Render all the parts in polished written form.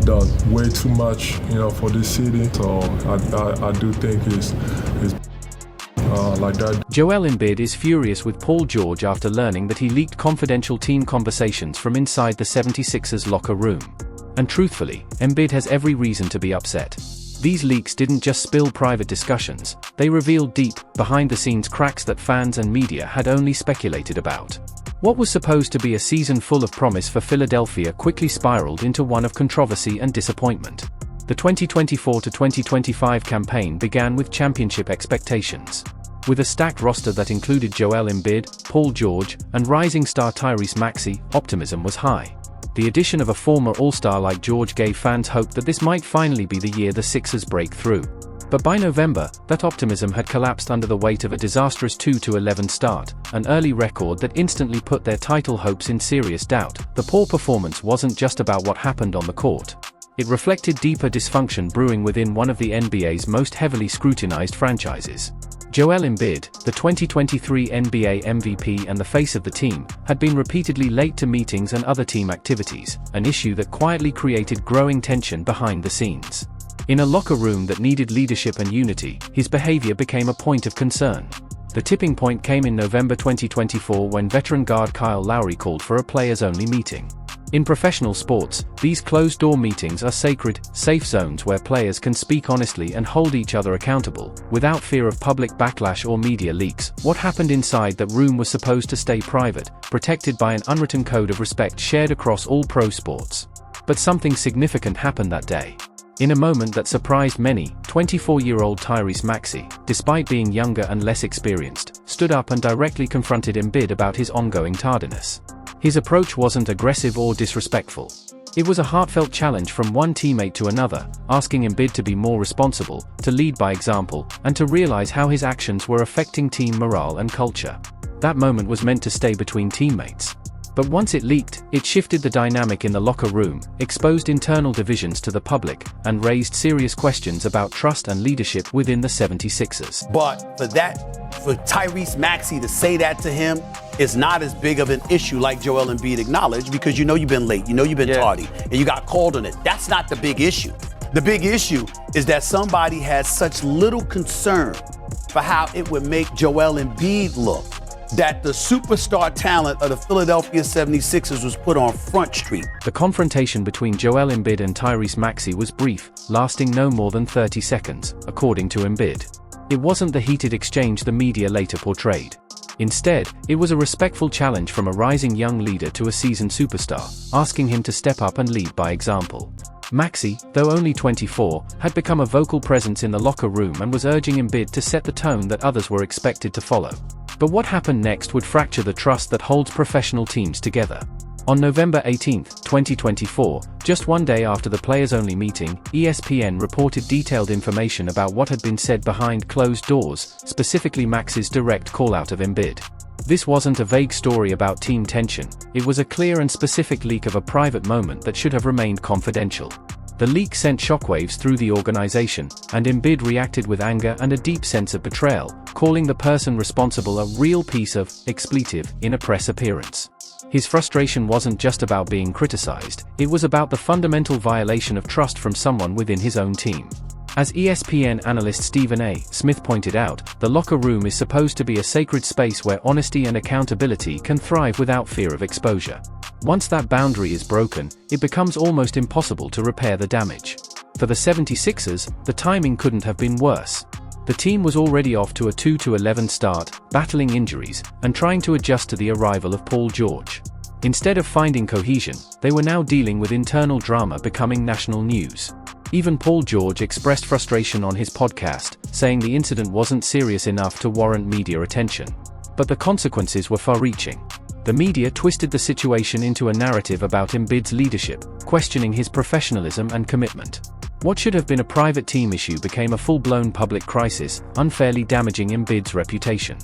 done way too much, for this city. So I do think it's like that. Joel Embiid is furious with Paul George after learning that he leaked confidential team conversations from inside the 76ers locker room. And truthfully, Embiid has every reason to be upset. These leaks didn't just spill private discussions, they revealed deep, behind-the-scenes cracks that fans and media had only speculated about. What was supposed to be a season full of promise for Philadelphia quickly spiraled into one of controversy and disappointment. The 2024-2025 campaign began with championship expectations. With a stacked roster that included Joel Embiid, Paul George, and rising star Tyrese Maxey, optimism was high. The addition of a former All-Star like George gave fans hope that this might finally be the year the Sixers break through. But by November, that optimism had collapsed under the weight of a disastrous 2-11 start, an early record that instantly put their title hopes in serious doubt. The poor performance wasn't just about what happened on the court. It reflected deeper dysfunction brewing within one of the NBA's most heavily scrutinized franchises. Joel Embiid, the 2023 NBA MVP and the face of the team, had been repeatedly late to meetings and other team activities, an issue that quietly created growing tension behind the scenes. In a locker room that needed leadership and unity, his behavior became a point of concern. The tipping point came in November 2024 when veteran guard Kyle Lowry called for a players-only meeting. In professional sports, these closed-door meetings are sacred, safe zones where players can speak honestly and hold each other accountable, without fear of public backlash or media leaks. What happened inside that room was supposed to stay private, protected by an unwritten code of respect shared across all pro sports. But something significant happened that day. In a moment that surprised many, 24-year-old Tyrese Maxey, despite being younger and less experienced, stood up and directly confronted Embiid about his ongoing tardiness. His approach wasn't aggressive or disrespectful. It was a heartfelt challenge from one teammate to another, asking Embiid to be more responsible, to lead by example, and to realize how his actions were affecting team morale and culture. That moment was meant to stay between teammates. But once it leaked, it shifted the dynamic in the locker room, exposed internal divisions to the public, and raised serious questions about trust and leadership within the 76ers. But for Tyrese Maxey to say that to him is not as big of an issue like Joel Embiid acknowledged, because you've been late, you've been tardy, and you got called on it. That's not the big issue. The big issue is that somebody has such little concern for how it would make Joel Embiid look, that the superstar talent of the Philadelphia 76ers was put on Front Street. The confrontation between Joel Embiid and Tyrese Maxey was brief, lasting no more than 30 seconds, according to Embiid. It wasn't the heated exchange the media later portrayed. Instead, it was a respectful challenge from a rising young leader to a seasoned superstar, asking him to step up and lead by example. Maxey, though only 24, had become a vocal presence in the locker room and was urging Embiid to set the tone that others were expected to follow. But what happened next would fracture the trust that holds professional teams together. On November 18, 2024, just one day after the players-only meeting, ESPN reported detailed information about what had been said behind closed doors, specifically Maxey's direct call-out of Embiid. This wasn't a vague story about team tension, it was a clear and specific leak of a private moment that should have remained confidential. The leak sent shockwaves through the organization, and Embiid reacted with anger and a deep sense of betrayal, calling the person responsible a real piece of expletive in a press appearance. His frustration wasn't just about being criticized, it was about the fundamental violation of trust from someone within his own team. As ESPN analyst Stephen A. Smith pointed out, the locker room is supposed to be a sacred space where honesty and accountability can thrive without fear of exposure. Once that boundary is broken, it becomes almost impossible to repair the damage. For the 76ers, the timing couldn't have been worse. The team was already off to a 2-11 start, battling injuries, and trying to adjust to the arrival of Paul George. Instead of finding cohesion, they were now dealing with internal drama becoming national news. Even Paul George expressed frustration on his podcast, saying the incident wasn't serious enough to warrant media attention. But the consequences were far-reaching. The media twisted the situation into a narrative about Embiid's leadership, questioning his professionalism and commitment. What should have been a private team issue became a full-blown public crisis, unfairly damaging Embiid's reputation.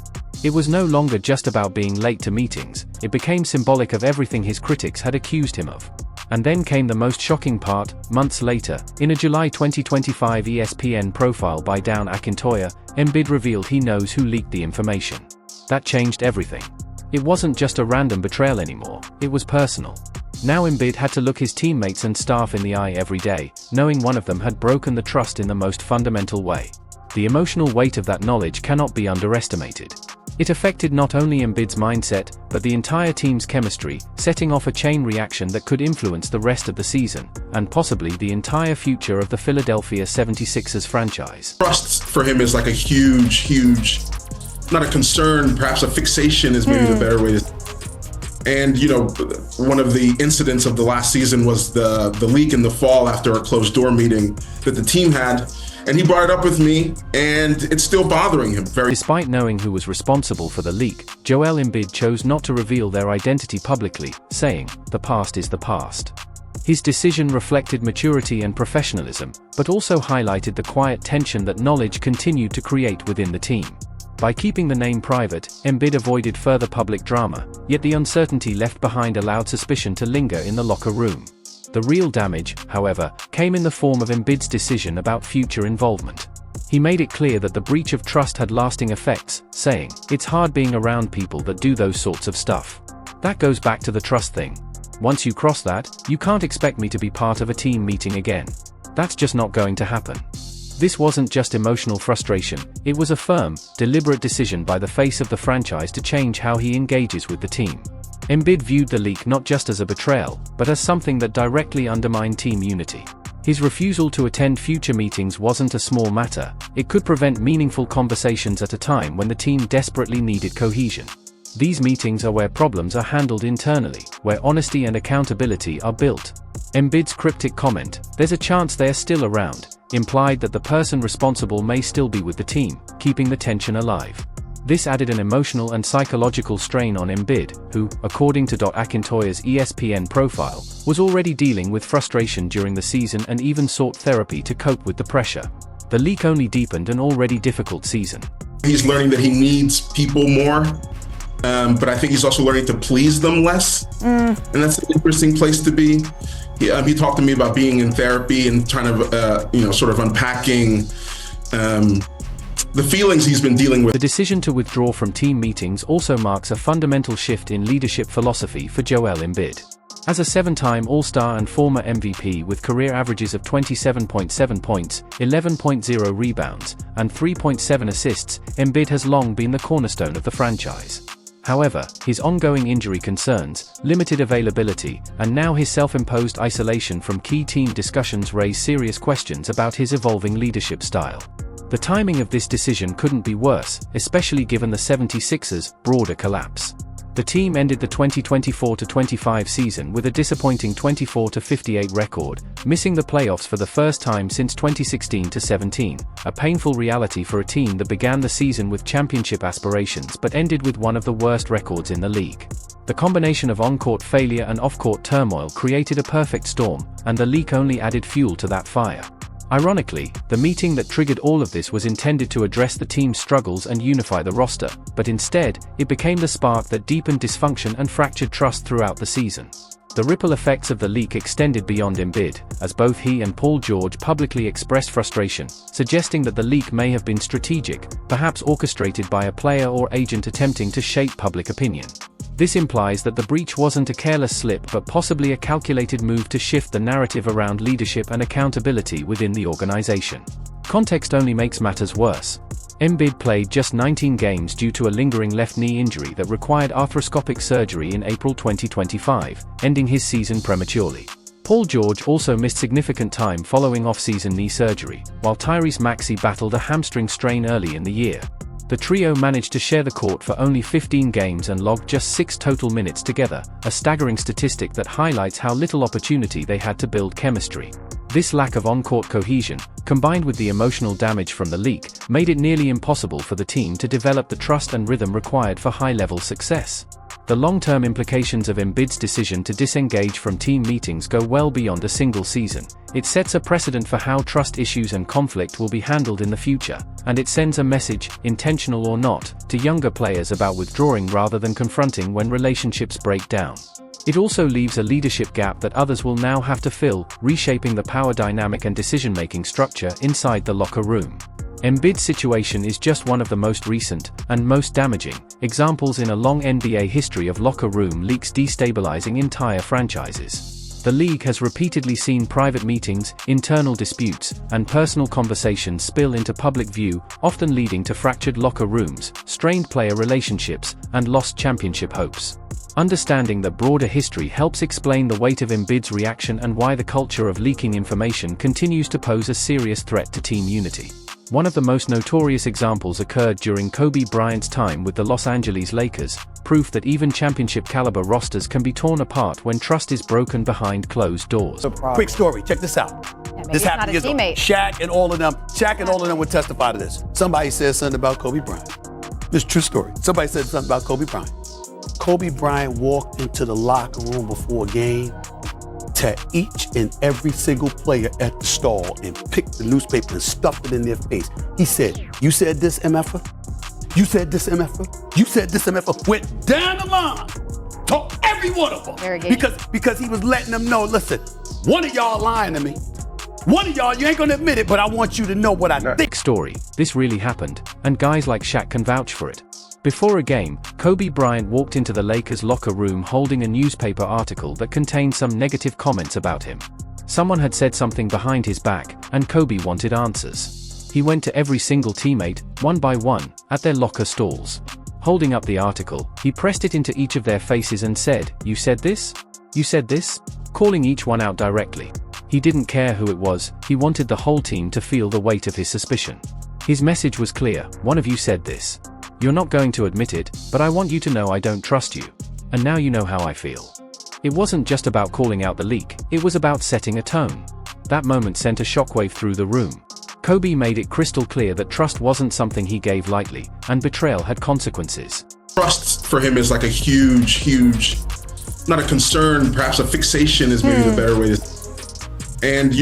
It was no longer just about being late to meetings, it became symbolic of everything his critics had accused him of. And then came the most shocking part. Months later, in a July 2025 ESPN profile by Dan Akintoye, Embiid revealed he knows who leaked the information. That changed everything. It wasn't just a random betrayal anymore, it was personal. Now Embiid had to look his teammates and staff in the eye every day, knowing one of them had broken the trust in the most fundamental way. The emotional weight of that knowledge cannot be underestimated. It affected not only Embiid's mindset, but the entire team's chemistry, setting off a chain reaction that could influence the rest of the season, and possibly the entire future of the Philadelphia 76ers franchise. Trust for him is like a huge, not a concern, perhaps a fixation is maybe the better way to. And, one of the incidents of the last season was the leak in the fall after a closed door meeting that the team had. And he brought it up with me, and it's still bothering him. Despite knowing who was responsible for the leak, Joel Embiid chose not to reveal their identity publicly, saying, "The past is the past." His decision reflected maturity and professionalism, but also highlighted the quiet tension that knowledge continued to create within the team. By keeping the name private, Embiid avoided further public drama, yet the uncertainty left behind allowed suspicion to linger in the locker room. The real damage, however, came in the form of Embiid's decision about future involvement. He made it clear that the breach of trust had lasting effects, saying, "It's hard being around people that do those sorts of stuff. That goes back to the trust thing. Once you cross that, you can't expect me to be part of a team meeting again. That's just not going to happen." This wasn't just emotional frustration, it was a firm, deliberate decision by the face of the franchise to change how he engages with the team. Embiid viewed the leak not just as a betrayal, but as something that directly undermined team unity. His refusal to attend future meetings wasn't a small matter, it could prevent meaningful conversations at a time when the team desperately needed cohesion. These meetings are where problems are handled internally, where honesty and accountability are built. Embiid's cryptic comment, "There's a chance they're still around," implied that the person responsible may still be with the team, keeping the tension alive. This added an emotional and psychological strain on Embiid, who, according to Akintoyer's ESPN profile, was already dealing with frustration during the season and even sought therapy to cope with the pressure. The leak only deepened an already difficult season. He's learning that he needs people more, but I think he's also learning to please them less, and that's an interesting place to be. He talked to me about being in therapy and trying to, sort of unpacking the feelings he's been dealing with. The decision to withdraw from team meetings also marks a fundamental shift in leadership philosophy for Joel Embiid. As a seven-time All-Star and former MVP with career averages of 27.7 points, 11.0 rebounds, and 3.7 assists, Embiid has long been the cornerstone of the franchise. However, his ongoing injury concerns, limited availability, and now his self-imposed isolation from key team discussions raise serious questions about his evolving leadership style. The timing of this decision couldn't be worse, especially given the 76ers' broader collapse. The team ended the 2024-25 season with a disappointing 24-58 record, missing the playoffs for the first time since 2016-17, a painful reality for a team that began the season with championship aspirations but ended with one of the worst records in the league. The combination of on-court failure and off-court turmoil created a perfect storm, and the leak only added fuel to that fire. Ironically, the meeting that triggered all of this was intended to address the team's struggles and unify the roster, but instead, it became the spark that deepened dysfunction and fractured trust throughout the season. The ripple effects of the leak extended beyond Embiid, as both he and Paul George publicly expressed frustration, suggesting that the leak may have been strategic, perhaps orchestrated by a player or agent attempting to shape public opinion. This implies that the breach wasn't a careless slip but possibly a calculated move to shift the narrative around leadership and accountability within the organization. Context only makes matters worse. Embiid played just 19 games due to a lingering left knee injury that required arthroscopic surgery in April 2025, ending his season prematurely. Paul George also missed significant time following off-season knee surgery, while Tyrese Maxey battled a hamstring strain early in the year. The trio managed to share the court for only 15 games and logged just 6 total minutes together, a staggering statistic that highlights how little opportunity they had to build chemistry. This lack of on-court cohesion, combined with the emotional damage from the leak, made it nearly impossible for the team to develop the trust and rhythm required for high-level success. The long-term implications of Embiid's decision to disengage from team meetings go well beyond a single season. It sets a precedent for how trust issues and conflict will be handled in the future, and it sends a message, intentional or not, to younger players about withdrawing rather than confronting when relationships break down. It also leaves a leadership gap that others will now have to fill, reshaping the power dynamic and decision-making structure inside the locker room. Embiid's situation is just one of the most recent, and most damaging, examples in a long NBA history of locker room leaks destabilizing entire franchises. The league has repeatedly seen private meetings, internal disputes, and personal conversations spill into public view, often leading to fractured locker rooms, strained player relationships, and lost championship hopes. Understanding the broader history helps explain the weight of Embiid's reaction and why the culture of leaking information continues to pose a serious threat to team unity. One of the most notorious examples occurred during Kobe Bryant's time with the Los Angeles Lakers, proof that even championship-caliber rosters can be torn apart when trust is broken behind closed doors. Quick story, check this out. Yeah, This happened years ago. teammate. Shaq and all of them would testify to this. Somebody said something about Kobe Bryant. This is a true story. Somebody said something about Kobe Bryant. Kobe Bryant walked into the locker room before a game to each and every single player at the stall and picked the newspaper and stuffed it in their face. He said, "You said this, MFer? You said this, MFer? You said this, MFer?" Went down the line to every one of them. Because he was letting them know, listen, one of y'all lying to me. One of y'all, you ain't gonna admit it, but I want you to know what I think. Story. This really happened, and guys like Shaq can vouch for it. Before a game, Kobe Bryant walked into the Lakers' locker room holding a newspaper article that contained some negative comments about him. Someone had said something behind his back, and Kobe wanted answers. He went to every single teammate, one by one, at their locker stalls. Holding up the article, he pressed it into each of their faces and said, "You said this? You said this?" calling each one out directly. He didn't care who it was, he wanted the whole team to feel the weight of his suspicion. His message was clear: one of you said this. You're not going to admit it, but I want you to know I don't trust you. And now you know how I feel. It wasn't just about calling out the leak, it was about setting a tone. That moment sent a shockwave through the room. Kobe made it crystal clear that trust wasn't something he gave lightly, and betrayal had consequences. Trust for him is like a huge, not a concern, perhaps a fixation is maybe the better way to. And,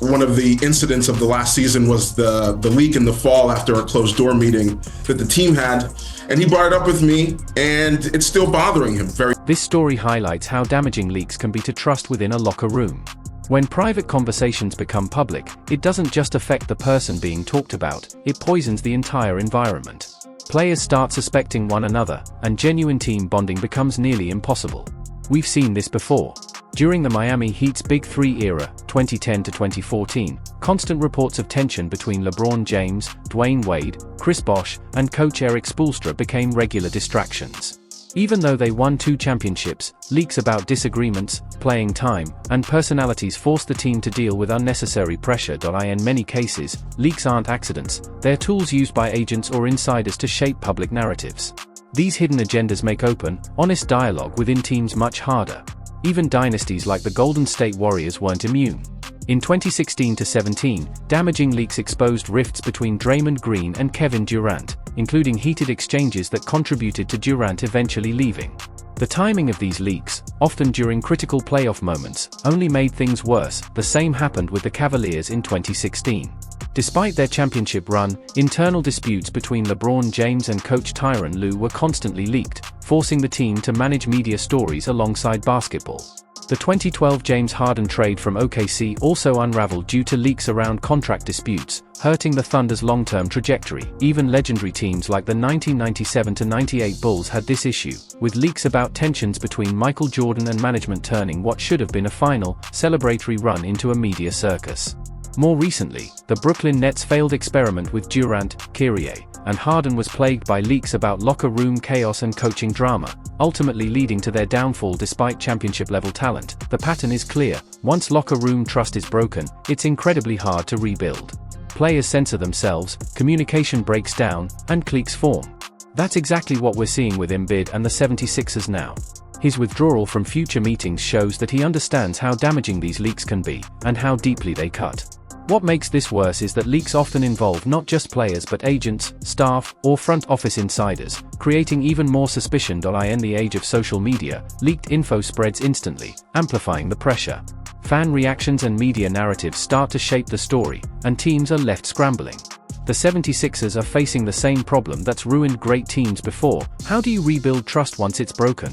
one of the incidents of the last season was the leak in the fall after a closed door meeting that the team had. And he brought it up with me, and it's still bothering him very. This story highlights how damaging leaks can be to trust within a locker room. When private conversations become public, it doesn't just affect the person being talked about, it poisons the entire environment. Players start suspecting one another, and genuine team bonding becomes nearly impossible. We've seen this before. During the Miami Heat's Big Three era, 2010 to 2014, constant reports of tension between LeBron James, Dwayne Wade, Chris Bosh, and coach Eric Spoelstra became regular distractions. Even though they won 2 championships, leaks about disagreements, playing time, and personalities forced the team to deal with unnecessary pressure. In many cases, leaks aren't accidents, they're tools used by agents or insiders to shape public narratives. These hidden agendas make open, honest dialogue within teams much harder. Even dynasties like the Golden State Warriors weren't immune. In 2016-17, damaging leaks exposed rifts between Draymond Green and Kevin Durant, including heated exchanges that contributed to Durant eventually leaving. The timing of these leaks, often during critical playoff moments, only made things worse. The same happened with the Cavaliers in 2016. Despite their championship run, internal disputes between LeBron James and coach Tyronn Lue were constantly leaked, forcing the team to manage media stories alongside basketball. The 2012 James Harden trade from OKC also unraveled due to leaks around contract disputes, hurting the Thunder's long-term trajectory. Even legendary teams like the 1997-98 Bulls had this issue, with leaks about tensions between Michael Jordan and management turning what should have been a final, celebratory run into a media circus. More recently, the Brooklyn Nets' failed experiment with Durant, Kyrie, and Harden was plagued by leaks about locker room chaos and coaching drama, ultimately leading to their downfall despite championship-level talent. The pattern is clear: once locker room trust is broken, it's incredibly hard to rebuild. Players censor themselves, communication breaks down, and cliques form. That's exactly what we're seeing with Embiid and the 76ers now. His withdrawal from future meetings shows that he understands how damaging these leaks can be, and how deeply they cut. What makes this worse is that leaks often involve not just players but agents, staff, or front office insiders, creating even more suspicion. In the age of social media, leaked info spreads instantly, amplifying the pressure. Fan reactions and media narratives start to shape the story, and teams are left scrambling. The 76ers are facing the same problem that's ruined great teams before. How do you rebuild trust once it's broken?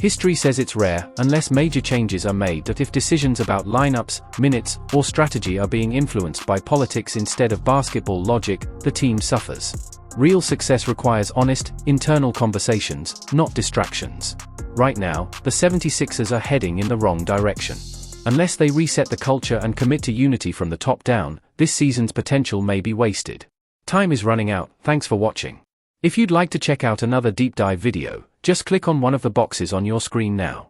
History says it's rare, unless major changes are made, that if decisions about lineups, minutes, or strategy are being influenced by politics instead of basketball logic, the team suffers. Real success requires honest, internal conversations, not distractions. Right now, the 76ers are heading in the wrong direction. Unless they reset the culture and commit to unity from the top down, this season's potential may be wasted. Time is running out, thanks for watching. If you'd like to check out another deep dive video, just click on one of the boxes on your screen now.